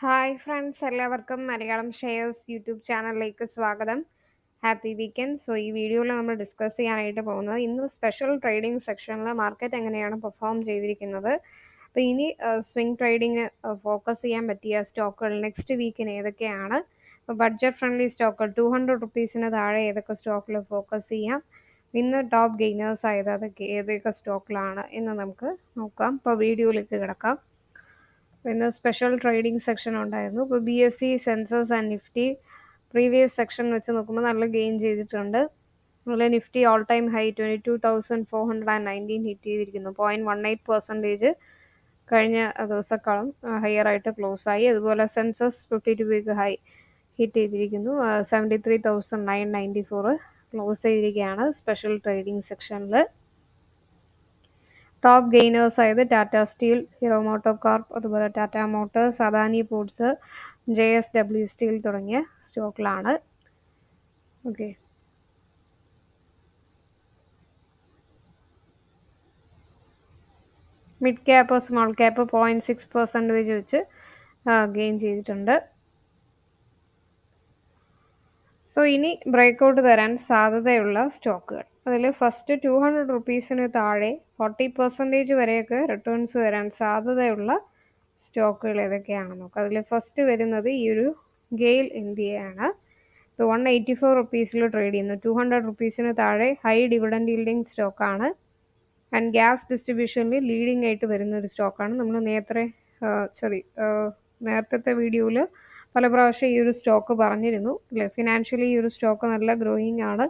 Hi friends, എല്ലാവർക്കും Malayalam shares YouTube ചാനലിലേക്ക് സ്വാഗതം. Happy weekend. സോ ഈ വീഡിയോയിൽ നമ്മൾ ഡിസ്കസ് ചെയ്യാനായിട്ട് പോകുന്നത് ഇന്ന് സ്പെഷ്യൽ ട്രേഡിംഗ് സെക്ഷനിൽ മാർക്കറ്റ് എങ്ങനെയാണ് പെർഫോം ചെയ്തിരിക്കുന്നത്. അപ്പോൾ ഇനി സ്വിംഗ് ട്രേഡിംഗ് ഫോക്കസ് ചെയ്യാൻ പറ്റിയ സ്റ്റോക്കുകൾ നെക്സ്റ്റ് വീക്കിന് ഏതൊക്കെയാണ്, അപ്പോൾ ബഡ്ജറ്റ് ഫ്രണ്ട്ലി സ്റ്റോക്കുകൾ 200 റുപ്പീസിന് താഴെ ഏതൊക്കെ സ്റ്റോക്കിൽ ഫോക്കസ് ചെയ്യാം, ഇന്ന് ടോപ്പ് ഗെയിനേഴ്സ് ആയത് അതൊക്കെ ഏതൊക്കെ സ്റ്റോക്കിലാണ് എന്ന് നമുക്ക് നോക്കാം. ഇപ്പോൾ വീഡിയോയിലേക്ക് കിടക്കാം. പിന്നെ സ്പെഷ്യൽ ട്രേഡിംഗ് സെക്ഷൻ ഉണ്ടായിരുന്നു. ഇപ്പോൾ BSE census and Nifty previous section വെച്ച് നോക്കുമ്പോൾ നല്ല ഗെയിൻ ചെയ്തിട്ടുണ്ട്. അതുപോലെ Nifty all time high 22,419 hit ചെയ്തിരിക്കുന്നു. 0.18% കഴിഞ്ഞ ദിവസക്കാളും ഹയർ ആയിട്ട് ക്ലോസ് ആയി. അതുപോലെ സെൻസസ് 52 വീക്ക് ഹൈ ഹിറ്റ് ചെയ്തിരിക്കുന്നു. 73,994 ക്ലോസ് ചെയ്തിരിക്കുകയാണ് സ്പെഷ്യൽ ട്രേഡിംഗ് സെക്ഷനിൽ. ടോപ്പ് ഗെയിനേഴ്സ് ആയത് Tata steel, Hero Moto Corp, അതുപോലെ Tata Motors, Adani Ports, JSW steel തുടങ്ങിയ സ്റ്റോക്കിലാണ്. Okay, mid cap small cap 0.6% വെച്ച് ഗെയിൻ ചെയ്തിട്ടുണ്ട്. സോ ഇനി ബ്രേക്കൗട്ട് തരാൻ സാധ്യതയുള്ള സ്റ്റോക്കുകൾ, അതിൽ ഫസ്റ്റ് 200 റുപ്പീസിന് താഴെ 40% വരെയൊക്കെ റിട്ടേൺസ് തരാൻ സാധ്യതയുള്ള സ്റ്റോക്കുകൾ ഏതൊക്കെയാണെന്ന് നോക്കാം. അതിൽ ഫസ്റ്റ് വരുന്നത് ഈ ഒരു ഗെയിൽ ഇന്ത്യയാണ്. 184 റുപ്പീസിൽ ട്രേഡ് ചെയ്യുന്നു. 200 റുപ്പീസിന് താഴെ ഹൈ ഡിവിഡൻഡ് yielding സ്റ്റോക്കാണ്. ആൻഡ് ഗ്യാസ് ഡിസ്ട്രിബ്യൂഷനിൽ ലീഡിംഗ് ആയിട്ട് വരുന്ന ഒരു സ്റ്റോക്കാണ്. നമ്മൾ നേരത്തെ വീഡിയോയിൽ പല പ്രാവശ്യം ഈ ഒരു സ്റ്റോക്ക് പറഞ്ഞിരുന്നു അല്ലേ. ഫിനാൻഷ്യലി ഈ ഒരു സ്റ്റോക്ക് നല്ല ഗ്രോയിങ് ആണ്.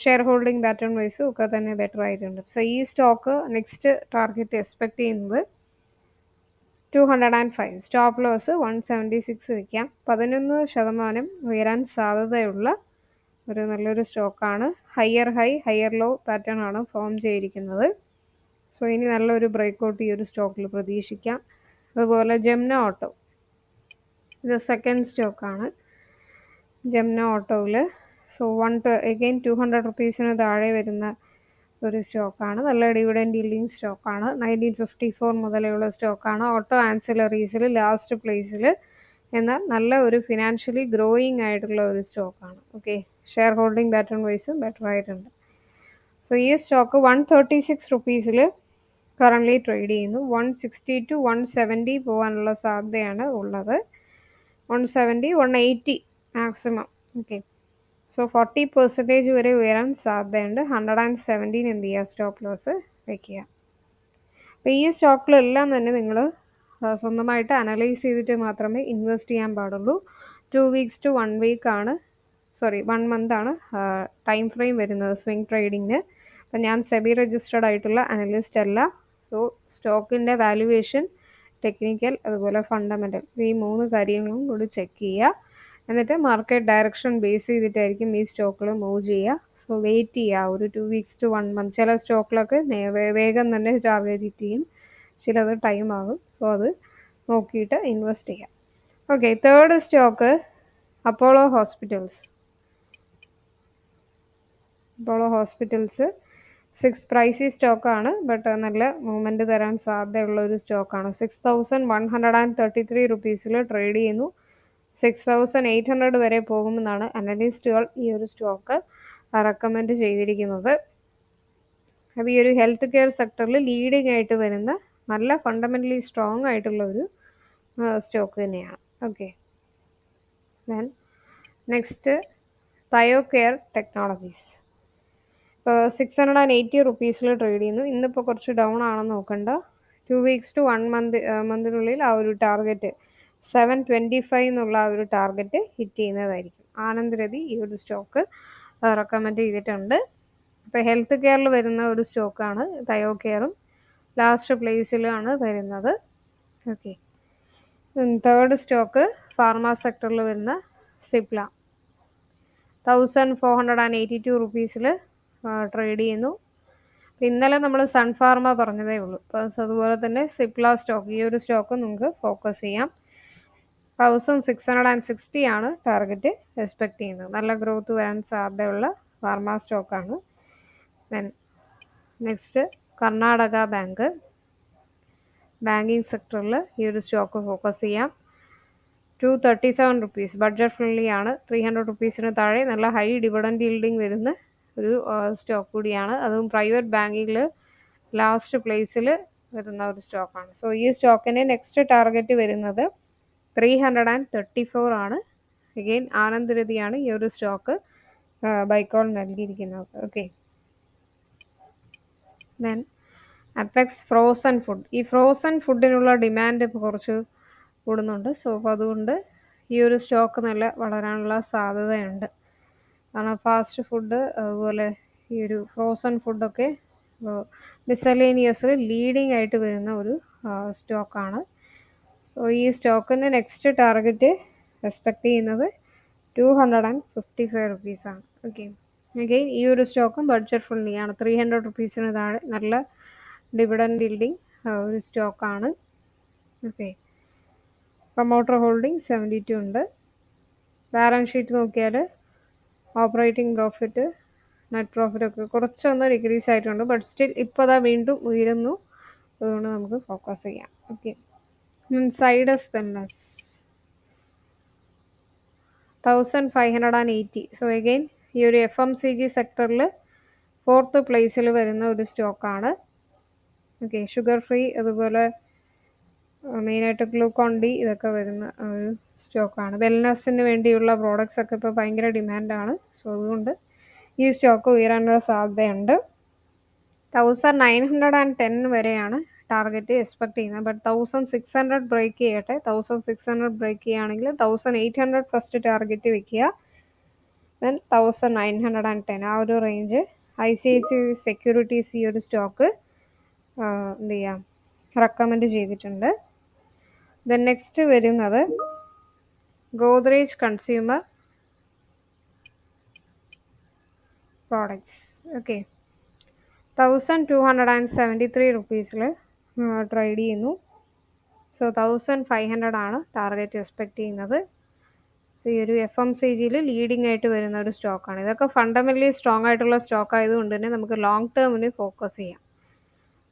ഷെയർ ഹോൾഡിംഗ് പാറ്റേൺ വൈസും ഒക്കെ തന്നെ ബെറ്റർ ആയിട്ടുണ്ട്. സോ ഈ സ്റ്റോക്ക് നെക്സ്റ്റ് ടാർഗറ്റ് എക്സ്പെക്ട് ചെയ്യുന്നത് 205. സ്റ്റോപ്പ് ലോസ് 176 വയ്ക്കാം. 11% ഉയരാൻ സാധ്യതയുള്ള ഒരു നല്ലൊരു സ്റ്റോക്കാണ്. Higher high higher low pattern ആണ് ഫോം ചെയ്തിരിക്കുന്നത്. സോ ഇനി നല്ലൊരു ബ്രേക്കൗട്ട് ഈ ഒരു സ്റ്റോക്കിൽ പ്രതീക്ഷിക്കാം. അതുപോലെ ജംന ഓട്ടോ, ഇത് സെക്കൻഡ് സ്റ്റോക്കാണ്. ജംന ഓട്ടോയിൽ 200 റുപ്പീസിന് താഴെ വരുന്ന ഒരു സ്റ്റോക്കാണ്. നല്ല ഡിവിഡൻഡ് yielding സ്റ്റോക്കാണ്. 1954 മുതലുള്ള സ്റ്റോക്കാണ്. ഓട്ടോ ആൻസിലറീസിൽ ലാസ്റ്റ് പ്ലേസിൽ, എന്നാൽ നല്ല ഒരു ഫിനാൻഷ്യലി ഗ്രോയിങ് ആയിട്ടുള്ള ഒരു സ്റ്റോക്കാണ്. ഓക്കെ, ഷെയർ ഹോൾഡിംഗ് പാറ്റേൺ വൈസും ബെറ്റർ ആയിട്ടുണ്ട്. സോ ഈ സ്റ്റോക്ക് 136 റുപ്പീസിൽ കറൻ്റ്ലി ട്രേഡ് ചെയ്യുന്നു. 160 to 170 പോകാനുള്ള സാധ്യതയാണ് ഉള്ളത്. 170, 180 മാക്സിമം. ഓക്കെ, സോ 40% വരെ ഉയരാൻ സാധ്യതയുണ്ട്. 117 എന്ത് ചെയ്യുക, സ്റ്റോപ്പ് ലോസ് വയ്ക്കുക. അപ്പോൾ ഈ സ്റ്റോക്കിലെല്ലാം തന്നെ നിങ്ങൾ സ്വന്തമായിട്ട് അനലൈസ് ചെയ്തിട്ട് മാത്രമേ ഇൻവെസ്റ്റ് ചെയ്യാൻ പാടുള്ളൂ. 2 weeks to 1 week ആണ്, 1 month ആണ് ടൈം ഫ്രെയിം വരുന്നത് സ്വിംഗ് ട്രേഡിങ്ങിന്. അപ്പം ഞാൻ സെബി രജിസ്റ്റേർഡ് ആയിട്ടുള്ള അനലിസ്റ്റ് അല്ല. സോ സ്റ്റോക്കിൻ്റെ വാല്യുവേഷൻ, ടെക്നിക്കൽ, അതുപോലെ ഫണ്ടമെൻ്റൽ, ഈ 3 കാര്യങ്ങളും കൂടി ചെക്ക് ചെയ്യുക. എന്നിട്ട് മാർക്കറ്റ് ഡയറക്ഷൻ ബേസ് ചെയ്തിട്ടായിരിക്കും ഈ സ്റ്റോക്കിൽ മൂവ് ചെയ്യുക. സോ വെയിറ്റ് ചെയ്യുക ഒരു 2 weeks to 1 month. ചില സ്റ്റോക്കിലൊക്കെ വേഗം തന്നെ ടാർഗറ്റ് ചെയ്യും, ചിലത് ടൈം ആകും. സോ അത് നോക്കിയിട്ട് ഇൻവെസ്റ്റ് ചെയ്യാം. Okay, third stock Apollo hospitals. Apollo hospitals 6 Praisy സ്റ്റോക്കാണ്, ബട്ട് നല്ല മൂവ്മെൻറ്റ് തരാൻ സാധ്യതയുള്ള ഒരു സ്റ്റോക്കാണ്. 6133 റുപ്പീസിൽ ട്രേഡ് ചെയ്യുന്നു. 6800 വരെ പോകുമെന്നാണ് അനലിസ്റ്റുകൾ ഈ ഒരു സ്റ്റോക്ക് റെക്കമെൻഡ് ചെയ്തിരിക്കുന്നത്. അപ്പോൾ ഈ ഒരു ഹെൽത്ത് കെയർ സെക്ടറിൽ ലീഡിംഗ് ആയിട്ട് വരുന്ന നല്ല ഫണ്ടമെൻ്റലി സ്ട്രോങ് ആയിട്ടുള്ള ഒരു സ്റ്റോക്ക് തന്നെയാണ്. Okay, then next Thyrocare Technologies. ഇപ്പോൾ 680 റുപ്പീസിൽ ട്രേഡ് ചെയ്യുന്നു. ഇന്നിപ്പോൾ കുറച്ച് ഡൗൺ ആണെന്ന് നോക്കണ്ട. 2 weeks to 1 മന്തിനുള്ളിൽ ആ ഒരു ടാർഗറ്റ് 725 എന്നുള്ള ആ ഒരു ടാർഗറ്റ് ഹിറ്റ് ചെയ്യുന്നതായിരിക്കും. ആനന്ദ്രതി ഈ ഒരു സ്റ്റോക്ക് റെക്കമെൻഡ് ചെയ്തിട്ടുണ്ട്. ഇപ്പോൾ ഹെൽത്ത് കെയറിൽ വരുന്ന ഒരു സ്റ്റോക്കാണ് തയോകെയറും, ലാസ്റ്റ് പ്ലേസിലാണ് വരുന്നത്. ഓക്കെ, തേർഡ് സ്റ്റോക്ക് ഫാർമ സെക്ടറിൽ വരുന്ന സിപ്ല. 1482 റുപ്പീസിൽ ട്രേഡ് ചെയ്യുന്നു. ഇന്നലെ നമ്മൾ സൺഫാർമ പറഞ്ഞതേ ഉള്ളൂ. അപ്പോൾ അതുപോലെ തന്നെ സിപ്ല സ്റ്റോക്ക്, ഈ ഒരു സ്റ്റോക്ക് നിങ്ങൾക്ക് ഫോക്കസ് ചെയ്യാം. 1660 ആണ് ടാർഗറ്റ് എക്സ്പെക്ട് ചെയ്യുന്നത്. നല്ല ഗ്രോത്ത് വരാൻ സാധ്യതയുള്ള ഫാർമ സ്റ്റോക്കാണ്. Then next Karnataka bank. Banking സെക്ടറിൽ ഈ ഒരു സ്റ്റോക്ക് ഫോക്കസ് ചെയ്യാം. 237 rupees. ബഡ്ജറ്റ് ഫ്രണ്ട്ലി ആണ്. 300 റുപ്പീസിന് താഴെ നല്ല ഹൈ ഡിവിഡൻഡ് yielding വരുന്ന ഒരു സ്റ്റോക്ക് കൂടിയാണ്. അതും പ്രൈവറ്റ് ബാങ്കിങ്ങിൽ ലാസ്റ്റ് പ്ലേസിൽ വരുന്ന ഒരു സ്റ്റോക്കാണ്. സോ ഈ സ്റ്റോക്കിൻ്റെ നെക്സ്റ്റ് ടാർഗറ്റ് വരുന്നത് 334 ആണ്. അഗെയിൻ ആനന്ദ് രതിയാണ് ഈ ഒരു സ്റ്റോക്ക് ബൈക്കോൾ നൽകിയിരിക്കുന്നത്. Okay, then apex frozen food. ഈ ഫ്രോസൺ ഫുഡിനുള്ള ഡിമാൻഡ് ഇപ്പോൾ കുറച്ച് കൂടുന്നുണ്ട്. സോ അപ്പോൾ അതുകൊണ്ട് ഈ ഒരു സ്റ്റോക്ക് നല്ല വളരാനുള്ള സാധ്യതയുണ്ട്. കാരണം ഫാസ്റ്റ് ഫുഡ് അതുപോലെ ഈ ഒരു ഫ്രോസൺ ഫുഡൊക്കെ മിസലേനിയസിൽ ലീഡിങ് ആയിട്ട് വരുന്ന ഒരു സ്റ്റോക്കാണ്. സോ ഈ സ്റ്റോക്കിൻ്റെ നെക്സ്റ്റ് ടാർഗറ്റ് എക്സ്പെക്ട് ചെയ്യുന്നത് 255 റുപ്പീസാണ്. ഓക്കെ, അഗെയിൻ ഈ ഒരു സ്റ്റോക്കും ബഡ്ജറ്റ് ഫ്രണ്ട്ലിയാണ്. 300 റുപ്പീസിന് താഴെ നല്ല ഡിവിഡൻഡ് yielding ഒരു സ്റ്റോക്കാണ്. ഓക്കെ, പ്രൊമോട്ടർ ഹോൾഡിംഗ് 72 ഉണ്ട്. ബാലൻസ് ഷീറ്റ് നോക്കിയാൽ ഓപ്പറേറ്റിംഗ് പ്രോഫിറ്റ്, നെറ്റ് പ്രോഫിറ്റ് ഒക്കെ കുറച്ചൊന്ന് ഡിക്രീസ് ആയിട്ടുണ്ട്. ബട്ട് സ്റ്റിൽ ഇപ്പോൾ അതാ വീണ്ടും ഉയരുന്നു. അതുകൊണ്ട് നമുക്ക് ഫോക്കസ് ചെയ്യാം. Okay, Zydus wellness 1580. So again ഈ ഒരു FMCG സെക്ടറിൽ 4th പ്ലേസിൽ വരുന്ന ഒരു സ്റ്റോക്കാണ്. ഓക്കെ, ഷുഗർ ഫ്രീ അതുപോലെ മെയിനായിട്ട് ഗ്ലൂക്കോൺ ഡി ഇതൊക്കെ വരുന്ന ഒരു സ്റ്റോക്കാണ്. വെൽനസ്സിന് വേണ്ടിയുള്ള പ്രോഡക്റ്റ്സ് ഒക്കെ ഇപ്പോൾ ഭയങ്കര ഡിമാൻഡാണ്. സോ അതുകൊണ്ട് ഈ സ്റ്റോക്ക് ഉയരാനുള്ള സാധ്യതയുണ്ട്. 1910 വരെയാണ് ടാർഗറ്റ് എക്സ്പെക്ട് ചെയ്യുന്നത്. ബട്ട് 1600 ബ്രേക്ക് ചെയ്യട്ടെ. 1600 ബ്രേക്ക് ചെയ്യുകയാണെങ്കിൽ 1800 ഫസ്റ്റ് ടാർഗറ്റ് വെക്കുക. ദെൻ 1910 ആ ഒരു റേഞ്ച്. ICICI സെക്യൂരിറ്റീസ് ഈ ഒരു സ്റ്റോക്ക് എന്ത് ചെയ്യാം റെക്കമെൻഡ് ചെയ്തിട്ടുണ്ട്. ദെൻ നെക്സ്റ്റ് വരുന്നത് ഗോദ്രേജ് കൺസ്യൂമർ പ്രോഡക്ട്സ്. ഓക്കെ, 1273 റുപ്പീസിൽ ട്രേഡ് ചെയ്യുന്നു. സോ 1500 ആണ് ടാർഗറ്റ് എക്സ്പെക്ട് ചെയ്യുന്നത്. സോ ഈ ഒരു FMCGയിൽ ലീഡിംഗ് ആയിട്ട് വരുന്ന ഒരു സ്റ്റോക്കാണ്. ഇതൊക്കെ ഫണ്ടമെൻ്റലി സ്ട്രോങ് ആയിട്ടുള്ള സ്റ്റോക്ക് ആയതുകൊണ്ട് തന്നെ നമുക്ക് ലോങ് ടേമിന് ഫോക്കസ് ചെയ്യാം.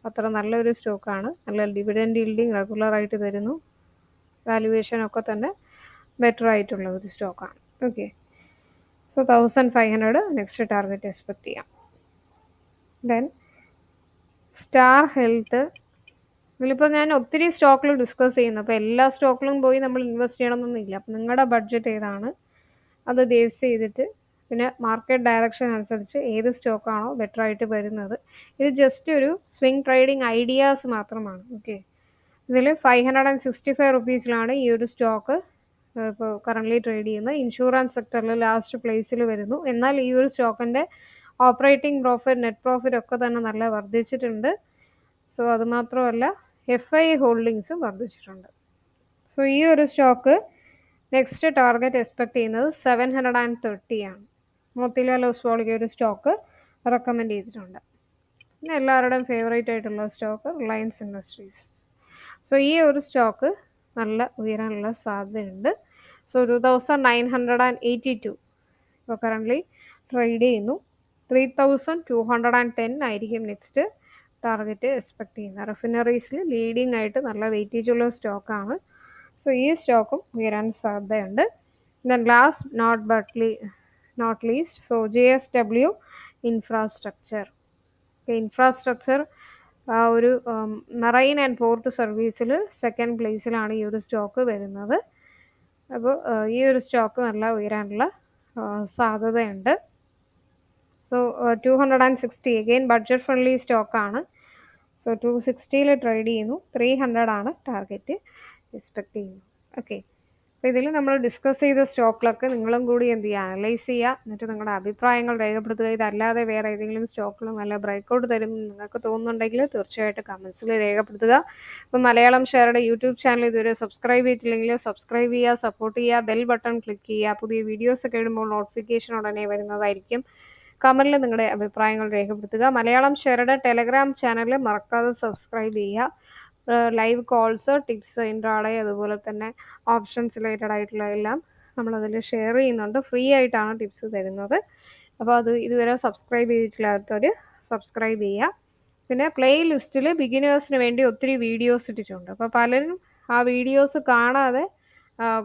അത്ര നല്ലൊരു സ്റ്റോക്കാണ്. നല്ല ഡിവിഡൻഡ് yielding റെഗുലറായിട്ട് തരുന്നു. വാല്യുവേഷൻ ഒക്കെ തന്നെ ബെറ്റർ ആയിട്ടുള്ള ഒരു സ്റ്റോക്കാണ്. Okay, so 1500 next target expect ചെയ്യാം. Then Star Health. ഇതിലിപ്പോൾ ഞാൻ ഒത്തിരി സ്റ്റോക്കിൽ ഡിസ്കസ് ചെയ്യുന്നു. അപ്പോൾ എല്ലാ സ്റ്റോക്കിലും പോയി നമ്മൾ ഇൻവെസ്റ്റ് ചെയ്യണമെന്നൊന്നുമില്ല. അപ്പം നിങ്ങളുടെ ബഡ്ജറ്റ് ഏതാണ് അത് ബേസ് ചെയ്തിട്ട് പിന്നെ മാർക്കറ്റ് ഡയറക്ഷൻ അനുസരിച്ച് ഏത് സ്റ്റോക്കാണോ ബെറ്റർ ആയിട്ട് വരുന്നത്. ഇത് ജസ്റ്റ് ഒരു സ്വിംഗ് ട്രേഡിംഗ് ഐഡിയാസ് മാത്രമാണ്. ഓക്കെ, ഇതിൽ 565 റുപ്പീസിലാണ് ഈ ഒരു സ്റ്റോക്ക് ഇപ്പോൾ കറൻ്റ്ലി ട്രേഡ് ചെയ്യുന്നത്. ഇൻഷുറൻസ് സെക്ടറിൽ ലാസ്റ്റ് പ്ലേസിൽ വരുന്നു. എന്നാൽ ഈ ഒരു സ്റ്റോക്കിൻ്റെ ഓപ്പറേറ്റിംഗ് പ്രോഫിറ്റ്, നെറ്റ് പ്രോഫിറ്റ് ഒക്കെ തന്നെ നല്ല വർദ്ധിച്ചിട്ടുണ്ട്. സോ അതുമാത്രമല്ല FI ഹോൾഡിങ്സും വർദ്ധിച്ചിട്ടുണ്ട്. സോ ഈ ഒരു സ്റ്റോക്ക് നെക്സ്റ്റ് ടാർഗറ്റ് എക്സ്പെക്ട് ചെയ്യുന്നത് 730 ആണ്. മോത്തിലാൽ ഒസ്വാൾ ഈ ഒരു സ്റ്റോക്ക് റെക്കമെൻഡ് ചെയ്തിട്ടുണ്ട്. പിന്നെ എല്ലാവരുടെയും ഫേവറേറ്റ് ആയിട്ടുള്ള സ്റ്റോക്ക് റിലയൻസ് ഇൻഡസ്ട്രീസ്. സോ ഈ ഒരു സ്റ്റോക്ക് നല്ല ഉയരാനുള്ള സാധ്യതയുണ്ട്. സോ 2982 ഇപ്പോൾ കറൻ്റ്ലി ട്രേഡ് ചെയ്യുന്നു. 3210 ആയിരിക്കും നെക്സ്റ്റ് ടാർഗറ്റ് എക്സ്പെക്ട് ചെയ്യുന്നത്. റിഫൈനറീസിൽ ലീഡിംഗ് ആയിട്ട് നല്ല വെയിറ്റേജ് ഉള്ള സ്റ്റോക്കാണ്. സോ ഈ സ്റ്റോക്കും ഉയരാൻ സാധ്യതയുണ്ട്. Then last not least so JSW infrastructure. Infrastructure ഒരു മറൈൻ ആൻഡ് പോർട്ട് സർവീസിൽ സെക്കൻഡ് പ്ലേസിലാണ് ഈ ഒരു സ്റ്റോക്ക് വരുന്നത്. അപ്പോൾ ഈ ഒരു സ്റ്റോക്ക് നല്ല ഉയരാനുള്ള സാധ്യതയുണ്ട്. സോ 260 അഗെയിൻ ബഡ്ജറ്റ് ഫ്രണ്ട്ലി സ്റ്റോക്കാണ്. സോ 260 ട്രേഡ് ചെയ്യുന്നു. 300 ആണ് ടാർഗറ്റ് എക്സ്പെക്ട് ചെയ്യുന്നു. ഓക്കെ, അപ്പോൾ ഇതിൽ നമ്മൾ ഡിസ്കസ് ചെയ്ത സ്റ്റോക്കിലൊക്കെ നിങ്ങളും കൂടി എന്ത് ചെയ്യുക അനലൈസ് ചെയ്യുക. എന്നിട്ട് നിങ്ങളുടെ അഭിപ്രായങ്ങൾ രേഖപ്പെടുത്തുക. ഇതല്ലാതെ വേറെ ഏതെങ്കിലും സ്റ്റോക്കിലും നല്ല ബ്രേക്കൗട്ട് തരും നിങ്ങൾക്ക് തോന്നുന്നുണ്ടെങ്കിൽ തീർച്ചയായിട്ടും കമൻസിൽ രേഖപ്പെടുത്തുക. ഇപ്പോൾ മലയാളം ഷെയറുടെ യൂട്യൂബ് ചാനൽ ഇതുവരെ സബ്സ്ക്രൈബ് ചെയ്തിട്ടില്ലെങ്കിൽ സബ്സ്ക്രൈബ് ചെയ്യുക, സപ്പോർട്ട് ചെയ്യുക, ബെൽ ബട്ടൺ ക്ലിക്ക് ചെയ്യുക. പുതിയ വീഡിയോസ് ഒക്കെ ഇടുമ്പോൾ നോട്ടിഫിക്കേഷൻ ഉടനെ വരുന്നതായിരിക്കും. കമൻറ്റിൽ നിങ്ങളുടെ അഭിപ്രായങ്ങൾ രേഖപ്പെടുത്തുക. മലയാളം ഷെയറുടെ ടെലഗ്രാം ചാനൽ മറക്കാതെ സബ്സ്ക്രൈബ് ചെയ്യുക. ലൈവ് കോൾസ്, ടിപ്സ്, ഇൻട്രാഡേ അതുപോലെ തന്നെ ഓപ്ഷൻസ് റിലേറ്റഡ് ആയിട്ടുള്ള എല്ലാം നമ്മളതിൽ ഷെയർ ചെയ്യുന്നുണ്ട്. ഫ്രീ ആയിട്ടാണ് ടിപ്സ് തരുന്നത്. അപ്പോൾ അത് ഇതുവരെ സബ്സ്ക്രൈബ് ചെയ്തിട്ടില്ലാത്തവർ സബ്സ്ക്രൈബ് ചെയ്യുക. പിന്നെ പ്ലേ ലിസ്റ്റിൽ ബിഗിനേഴ്സിന് വേണ്ടി ഒത്തിരി വീഡിയോസ് ഇട്ടിട്ടുണ്ട്. അപ്പോൾ പലരും ആ വീഡിയോസ് കാണാതെ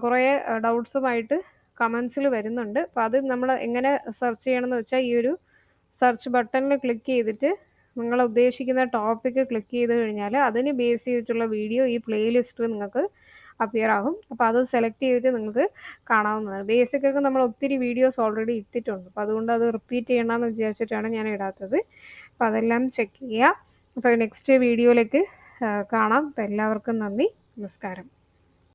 കുറേ ഡൗട്ട്സുമായിട്ട് കമൻസിൽ വരുന്നുണ്ട്. അപ്പോൾ അത് നമ്മൾ എങ്ങനെ സെർച്ച് ചെയ്യണമെന്ന് വെച്ചാൽ ഈ ഒരു സെർച്ച് ബട്ടണിൽ ക്ലിക്ക് ചെയ്തിട്ട് നിങ്ങൾ ഉദ്ദേശിക്കുന്ന ടോപ്പിക്ക് ക്ലിക്ക് ചെയ്ത് കഴിഞ്ഞാൽ അതിന് ബേസ് ചെയ്തിട്ടുള്ള വീഡിയോ ഈ പ്ലേലിസ്റ്റ് നിങ്ങൾക്ക് അപ്പിയർ ആകും. അപ്പോൾ അത് സെലക്ട് ചെയ്തിട്ട് നിങ്ങൾക്ക് കാണാവുന്നതാണ്. ബേസിക്കൊക്കെ നമ്മൾ ഒത്തിരി വീഡിയോസ് ഓൾറെഡി ഇട്ടിട്ടുണ്ട്. അപ്പോൾ അതുകൊണ്ട് അത് റിപ്പീറ്റ് ചെയ്യണമെന്ന് വിചാരിച്ചിട്ടാണ് ഞാൻ ഇടാത്തത്. അപ്പോൾ അതെല്ലാം ചെക്ക് ചെയ്യുക. അപ്പോൾ നെക്സ്റ്റ് വീഡിയോയിലേക്ക് കാണാം. അപ്പോൾ എല്ലാവർക്കും നന്ദി, നമസ്കാരം.